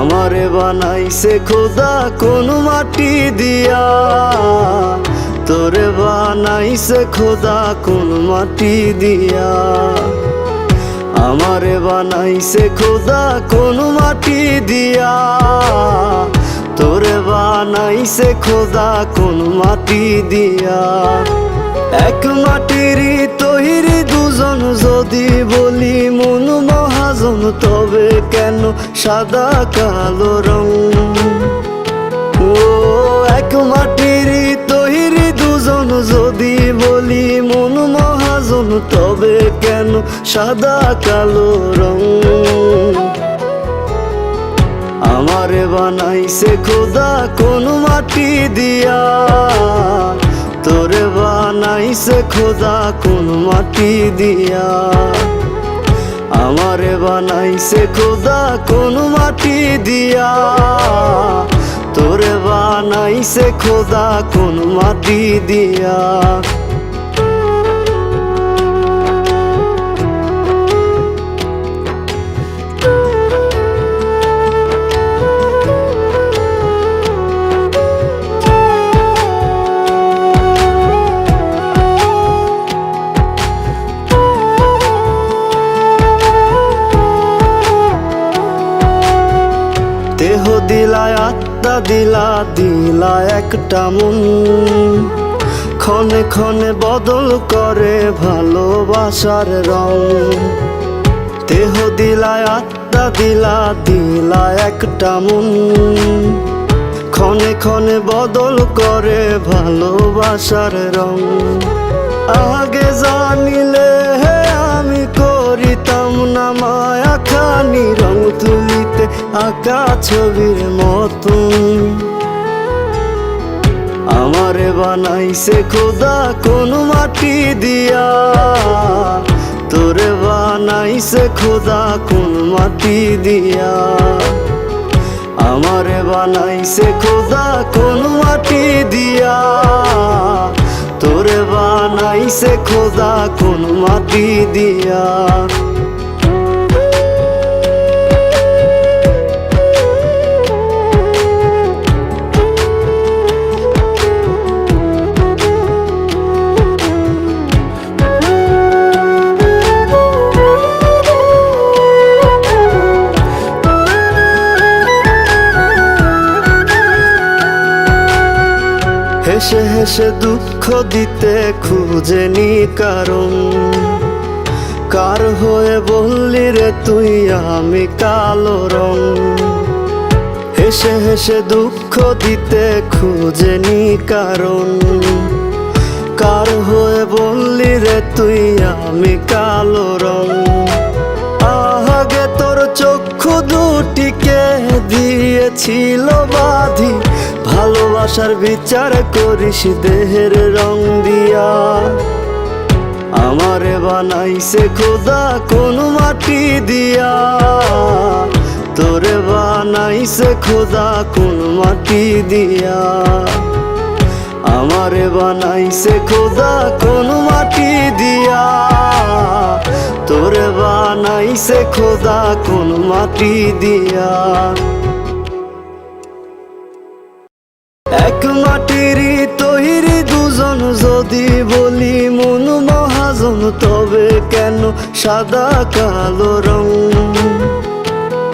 আমারে বানাইছে খোদা কোন মাটি দিয়া, তোরে বানাইছে খোদা কোন মাটি দিয়া। আমারে বানাইছে খোদা কোন মাটি দিয়া, তোরে বানাইছে খোদা কোন মাটি দিয়া। এক মাটিরই তৈরি দুজন, যদি বলি মন মহাজন, তবে কেন সাদা কালো রং? ও এক মাটিরই তৈরি দুজন, যদি বলি মন মহাজন, তবে কেন সাদা কালো রং? আমারে বানাইছে খোদা কোন মাটি দিয়া, তোরে বানাইছে খোদা কোন মাটি দিয়া। আমারে বানাইছে খোদা কোন মাটি দিয়া, তোরে বানাইছে খোদা কোন মাটি দিয়া। দেহ দিলায় আত্মা দিলা, দিলা একটা মন, ক্ষণে ক্ষণে বদল করে ভালোবাসার রং। দেহ দিলায় আত্মা দিলা, দিলা একটা মন, ক্ষণে ক্ষণে বদল করে ভালোবাসার রং। আগে জানিলে আমি করিতাম না মায়া খানি, রং তুলিতে আঁকা ছবির মতন। আমারে বানাইছে খোদা কোন মাটি দিয়া, তোরে বানাইছে খোদা কোন মাটি দিয়া। আমারে বানাইছে খোদা কোন মাটি দিয়া, তোরে বানাইছে খোদা কোন মাটি দিয়া। হেসে হেসে দুঃখ দিতে খুঁজেনি কারণ, কার হয়ে বললি রে তুই আমি কালো রং? হেসে হেসে দুঃখ দিতে খুঁজেনি কারণ, কার হয়ে বললি রে তুই আমি কালো রং? আগে তোর চক্ষু দুটিকে দিয়েছিল বাঁধি, ভালোবাসার বিচার করিস দেহের রং দিয়া। আমারে বানাইছে খোদা কোন মাটি দিয়া, তোরে বানাইছে খোদা কোন মাটি দিয়া। আমারে বানাইছে খোদা কোন মাটি দিয়া, তোরে বানাইছে খোদা কোন মাটি দিয়া। এক মাটিরই তৈরি দুজন, যদি বলি মন মহাজন, তবে কেন সাদা কালো রং?